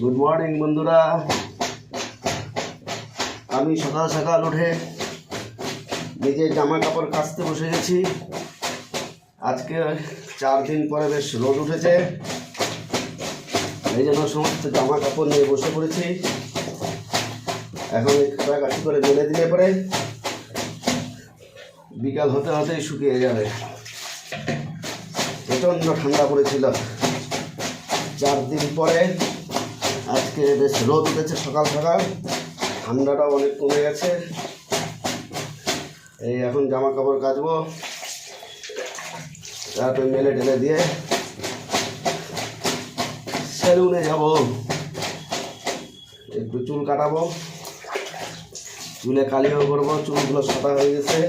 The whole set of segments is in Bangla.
গুড মর্নিং বন্ধুরা। আমি সকাল সকাল উঠে নিজের জামা কাপড় কাচতে বসে গেছি। আজকে 4 দিন পরে বেশ রোদ উঠেছে, এই জন্য সমস্ত জামা কাপড় নিয়ে বসে পড়েছি। এখন কাটাকাটি করে মেলে দিলে পরে বিকাল হতে হতেই শুকিয়ে যাবে। প্রচণ্ড ঠান্ডা পড়েছিল, 4 দিন পরে আজকে বেশ রোদ উঠেছে সকাল সকাল, ঠান্ডাটাও অনেক কমে গেছে। এই এখন জামা কাপড় কাচবো, তারপরে মেলে টেলে দিয়ে সেলুনে যাব, একটু চুল কাটাবো, চুলে কালিও করবো, চুলগুলো সাদা হয়ে গেছে।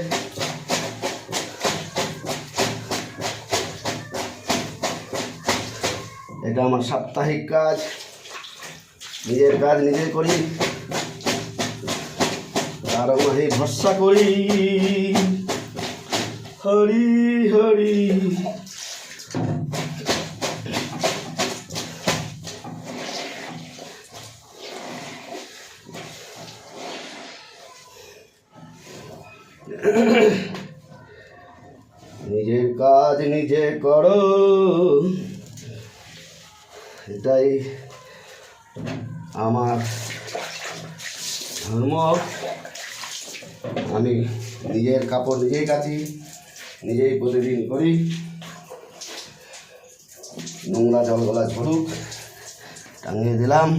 এটা আমার সাপ্তাহিক কাজ, নিজের কাজ নিজে করি, তার মাঝে ভরসা করি। হরি হরি নিজের কাজ নিজে করো, এটাই আমার ধর্ম। আমি নিজের কাপড় নিজেই কাচি, নিজেই প্রতিদিন করি। নোংরা জলগুলা ঝরুক, টাঙিয়ে দিলাম।